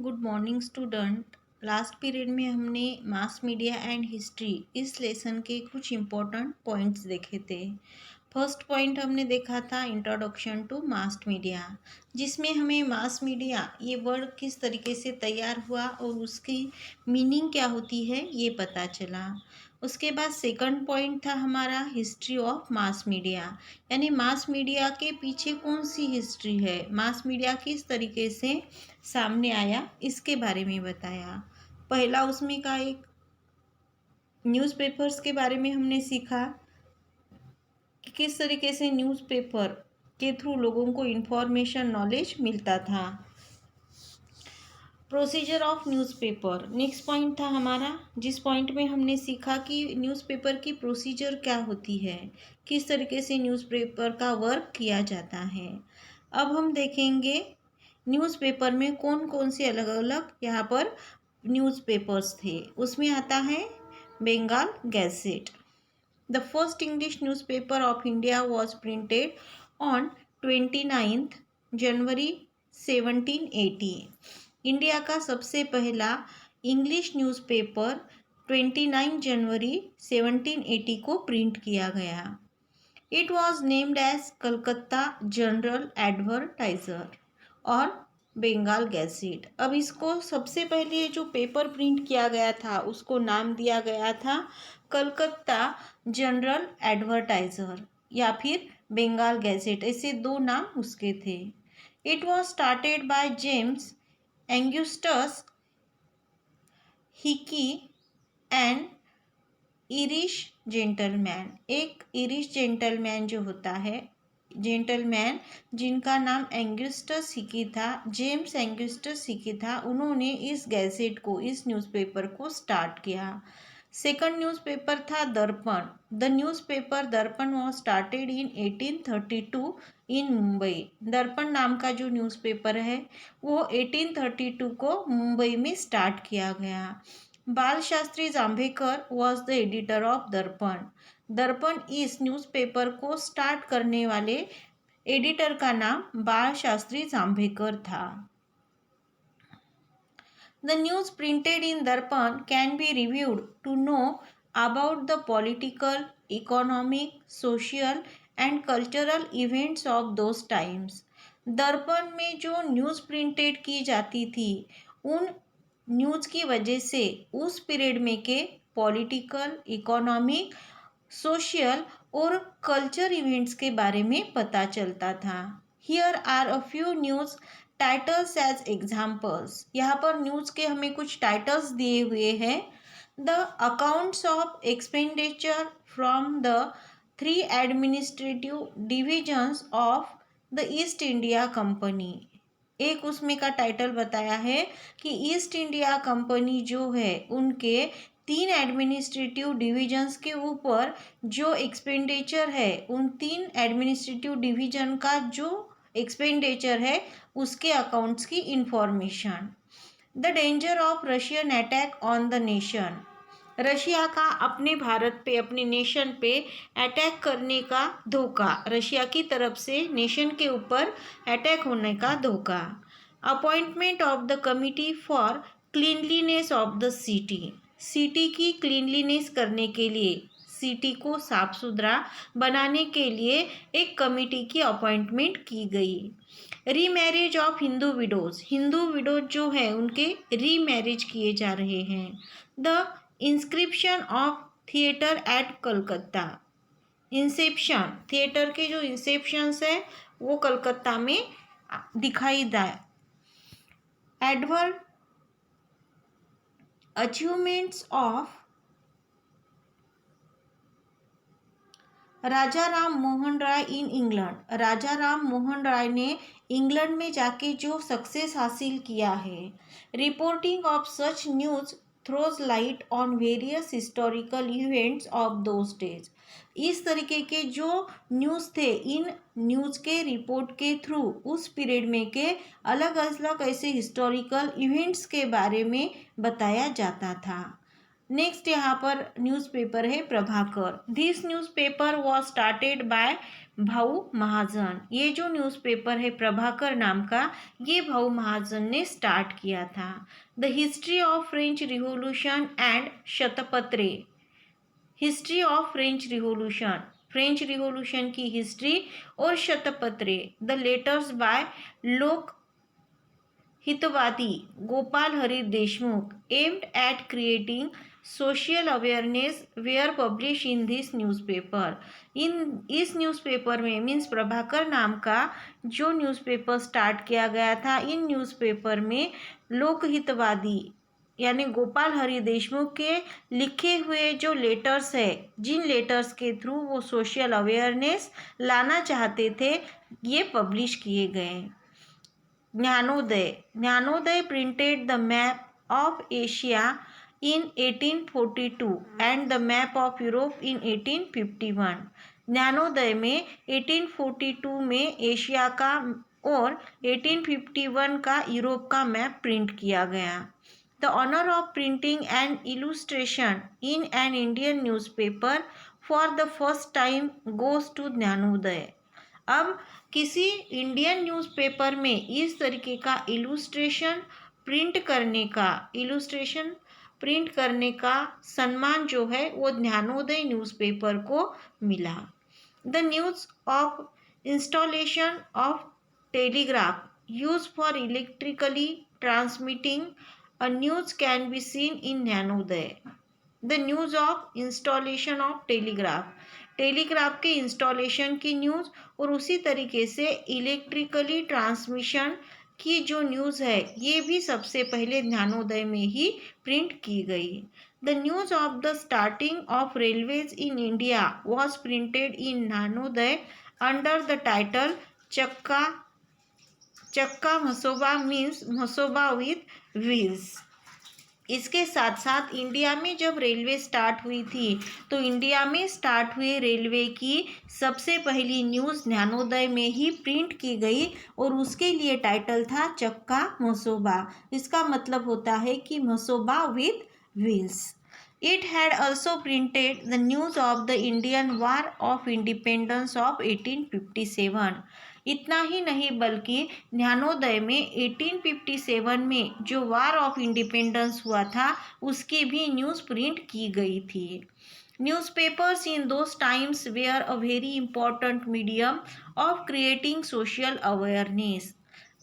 Good morning student. Last period में हमने mass media and history इस लेसन के कुछ इम्पोर्टेंट पॉइंट्स देखे थे। फर्स्ट पॉइंट हमने देखा था इंट्रोडक्शन टू मास मीडिया, जिसमें हमें मास मीडिया ये वर्ड किस तरीके से तैयार हुआ और उसकी मीनिंग क्या होती है ये पता चला। उसके बाद सेकंड पॉइंट था हमारा हिस्ट्री ऑफ मास मीडिया, यानी मास मीडिया के पीछे कौन सी हिस्ट्री है, मास मीडिया किस तरीके से सामने आया इसके बारे में बताया। पहला उसमें का एक न्यूज़पेपर्स के बारे में हमने सीखा कि किस तरीके से न्यूज़पेपर के थ्रू लोगों को इन्फॉर्मेशन नॉलेज मिलता था। Procedure of newspaper next point था हमारा, जिस पॉइंट में हमने सीखा कि न्यूज़पेपर की प्रोसीजर क्या होती है, किस तरीके से न्यूज़पेपर का वर्क किया जाता है। अब हम देखेंगे न्यूज़पेपर में कौन कौन से अलग अलग यहाँ पर न्यूज़पेपर्स थे। उसमें आता है Bengal gazette. The first English newspaper of India was printed on 29 January 1780। India का सबसे पहला इंग्लिश न्यूज़पेपर 29 जनवरी 1780 को प्रिंट किया गया। It was named as Calcutta general advertiser और बंगाल गैजेट। अब इसको सबसे पहले जो पेपर प्रिंट किया गया था उसको नाम दिया गया था कलकत्ता जनरल एडवर्टाइजर या फिर बंगाल गैजेट, ऐसे दो नाम उसके थे। It was started by James Augustus Hicky and Irish gentleman. एक इरिश जेंटलमैन जो होता है, जेंटलमैन जिनका नाम एंगुस्टस हिकी था, जेम्स एंगुस्टस हिकी था, उन्होंने इस गैजेट को, इस न्यूज़पेपर को स्टार्ट किया। सेकंड न्यूज़पेपर था दर्पण। द न्यूज़पेपर दर्पण वॉज स्टार्टेड इन 1832 इन मुंबई। दर्पण नाम का जो न्यूज़पेपर है वो 1832 को मुंबई में स्टार्ट किया गया। बाल Shastri Jambhekar was the editor of दर्पण। दर्पण इस न्यूज़पेपर को स्टार्ट करने वाले एडिटर का नाम बाल शास्त्री जांभेकर था। The news printed in Darpan can be reviewed to know about the political, economic, social and cultural events of those times. दर्पण में जो न्यूज़ प्रिंटेड की जाती थी उन न्यूज़ की वजह से उस पीरियड में के पॉलिटिकल, इकोनॉमिक, सोशल और कल्चर इवेंट्स के बारे में पता चलता था। Here are a few news titles as examples. यहाँ पर न्यूज़ के हमें कुछ टाइटल्स दिए हुए हैं। The accounts of expenditure from the 3 administrative divisions of the east India company. एक उसमें का टाइटल बताया है कि ईस्ट इंडिया कंपनी जो है उनके 3 एडमिनिस्ट्रेटिव डिविजन्स के ऊपर जो एक्सपेंडिचर है, उन 3 एडमिनिस्ट्रेटिव डिवीजन का जो एक्सपेंडिचर है उसके अकाउंट्स की information. The danger of Russian attack on the nation. Russia का अपने भारत पे, अपने नेशन पे अटैक करने का धोखा, रशिया की तरफ से नेशन के ऊपर अटैक होने का धोखा। Appointment of the committee for cleanliness of the city. City की क्लीनलीनेस करने के लिए, सिटी को साफ सुथरा बनाने के लिए एक कमिटी की अपॉइंटमेंट की गई। Remarriage of Hindu widows. Hindu widows जो है उनके रीमैरिज किए जा रहे हैं। The inscription of theatre at Calcutta. Inception, theatre के जो इंसेप्शंस है वो कलकत्ता में दिखाई दे। Edward achievements of Raja Ram Mohan Roy in England. Raja Ram Mohan Roy ने इंग्लैंड में जाके जो सक्सेस हासिल किया है। Reporting of such news throws light on various historical events of those days. इस तरीके के जो न्यूज़ थे, इन न्यूज़ के रिपोर्ट के थ्रू उस पीरियड में के अलग अलग ऐसे हिस्टोरिकल इवेंट्स के बारे में बताया जाता था। नेक्स्ट यहाँ पर न्यूज़पेपर है Prabhakar. This newspaper was started bye Bhau Mahajan, ये जो न्यूज़पेपर है प्रभाकर नाम का, ये भाऊ महाजन ने स्टार्ट किया था। The history of French revolution and Shatapatre, history of French revolution, French revolution की हिस्ट्री और Shatapatre, the letters by Lokhitwadi Gopal Hari Deshmukh, aimed at creating social awareness were publish in this newspaper. इस न्यूज़पेपर में मीन्स प्रभाकर नाम का जो न्यूज़पेपर स्टार्ट किया गया था, इन न्यूज़पेपर में लोकहितवादी यानी गोपाल हरि देशमुख के लिखे हुए जो लेटर्स है, जिन लेटर्स के थ्रू वो सोशल अवेयरनेस लाना चाहते थे, ये पब्लिश किए गए। Gyanodaya, Gyanodaya printed the map of Asia in 1842 and the map of Europe in 1851। Gyanodaya में 1842 में एशिया का और 1851 का यूरोप का मैप प्रिंट किया गया। The honour of printing and illustration in an Indian newspaper for the first time goes to Gyanodaya. अब किसी इंडियन न्यूज़पेपर में इस तरीके का इलुस्ट्रेशन प्रिंट करने का सम्मान जो है वो ज्ञानोदय न्यूज़पेपर को मिला। The news of installation of telegraph use for electrically transmitting a news can be seen in Gyanodaya. The news of installation of telegraph के इंस्टॉलेशन की न्यूज़ और उसी तरीके से इलेक्ट्रिकली ट्रांसमिशन की जो न्यूज़ है, ये भी सबसे पहले ज्ञानोदय में ही प्रिंट की गई। The news of the starting of railways in India was printed in Dnyanodaya under the title Chakka Masoba means Masoba with wheels. इसके साथ साथ इंडिया में जब रेलवे स्टार्ट हुई थी, तो इंडिया में स्टार्ट हुए रेलवे की सबसे पहली न्यूज़ ज्ञानोदय में ही प्रिंट की गई और उसके लिए टाइटल था चक्का मसोबा। इसका मतलब होता है कि Masoba with wheels. It had also printed the news of the Indian war of independence of 1857। इतना ही नहीं बल्कि ज्ञानोदय में 1857 में जो वार ऑफ इंडिपेंडेंस हुआ था, उसकी भी न्यूज़ प्रिंट की गई थी। Newspapers in those times were a very important medium of creating social awareness.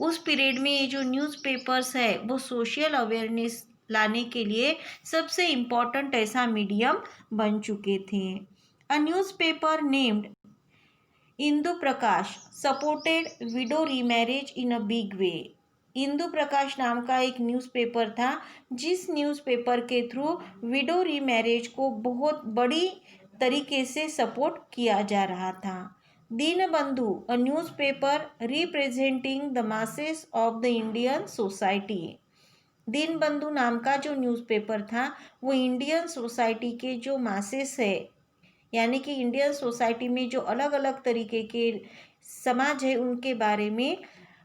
उस पीरियड में ये जो न्यूज़पेपर्स है वो सोशल अवेयरनेस लाने के लिए सबसे इम्पॉर्टेंट ऐसा मीडियम बन चुके थे। A newspaper named Indu Prakash supported widow remarriage in a big way. Indu Prakash नाम का एक न्यूज़पेपर था, जिस न्यूज़पेपर के थ्रू विडो रीमैरिज को बहुत बड़ी तरीके से सपोर्ट किया जा रहा था। Deenbandhu, a newspaper representing the masses of the Indian society. Deenbandhu नाम का जो न्यूज़पेपर था वो इंडियन सोसाइटी के जो मासेस है, यानी कि इंडियन सोसाइटी में जो अलग अलग तरीके के समाज है उनके बारे में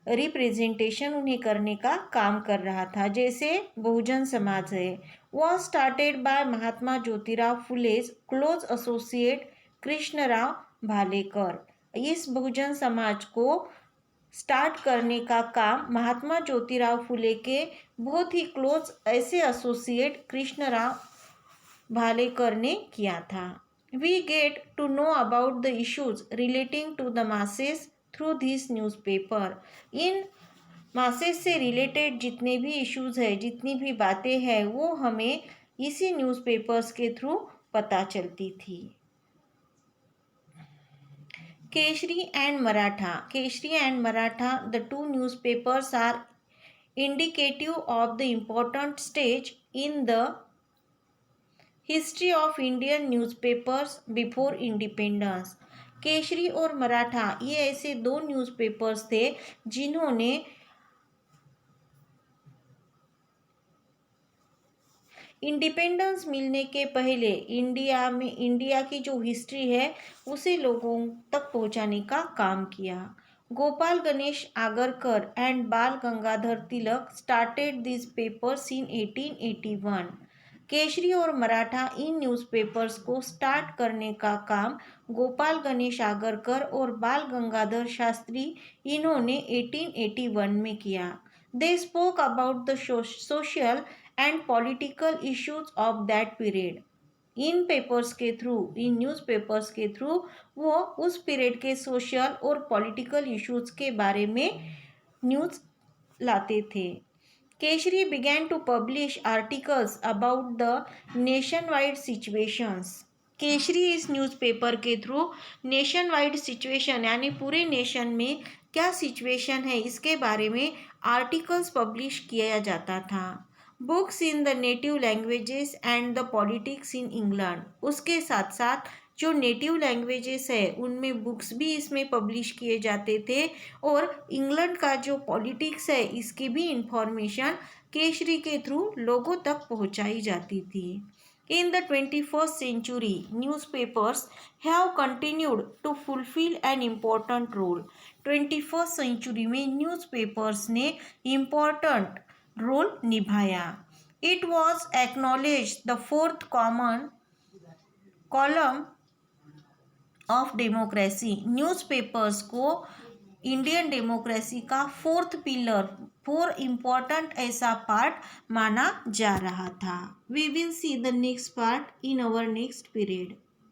रिप्रेजेंटेशन उन्हें करने का काम कर रहा था। जैसे बहुजन समाज है, वह started by Mahatma Jyotirao Phule's close associate Krishnarao Bhalekar. इस बहुजन समाज को स्टार्ट करने का काम महात्मा ज्योतिराव फुले के बहुत ही क्लोज ऐसे एसोसिएट कृष्णराव भालेकर ने किया था। We get to know about the issues relating to the masses through this newspaper। In masses से रिलेटेड जितने भी इश्यूज है, जितनी भी बातें हैं, वो हमें इसी न्यूज़पेपर्स के थ्रू पता चलती थी। Kesari and Maratha, the two newspapers are indicative of the important stage in the history of Indian newspapers before independence. Kesari और मराठा ये ऐसे दो न्यूज़पेपर्स थे जिन्होंने इंडिपेंडेंस मिलने के पहले इंडिया की जो हिस्ट्री है उसे लोगों तक पहुंचाने का काम किया। Gopal Ganesh Agarkar and Bal Gangadhar Tilak started this papers in 1881। Kesari और मराठा इन न्यूज़पेपर्स को स्टार्ट करने का काम गोपाल गणेश आगरकर और बाल गंगाधर शास्त्री इन्होंने 1881 में किया। They spoke about the social and political issues of that period. In newspapers के थ्रू वो उस पीरियड के सोशल और पॉलिटिकल इश्यूज के बारे में न्यूज़ लाते थे। Kesari began to publish articles about the nationwide situations। Kesari इस न्यूज़पेपर के थ्रू नेशन वाइड सिचुएशन यानी पूरे नेशन में क्या सिचुएशन है इसके बारे में आर्टिकल्स पब्लिश किया जाता था। Books in the native languages and the politics in England, उसके साथ साथ जो नेटिव लैंग्वेजेस है उनमें बुक्स भी इसमें पब्लिश किए जाते थे और इंग्लैंड का जो पॉलिटिक्स है इसकी भी इंफॉर्मेशन केसरी के थ्रू लोगों तक पहुंचाई जाती थी। In the 21st century, newspapers have continued to fulfill an important role। 21st century में न्यूज़पेपर्स ने इम्पोर्टेंट रोल निभाया। It was acknowledged the fourth column of democracy. Newspapers को इंडियन डेमोक्रेसी का फोर्थ इम्पॉर्टेंट ऐसा पार्ट माना जा रहा था। We will see the next part in our next period.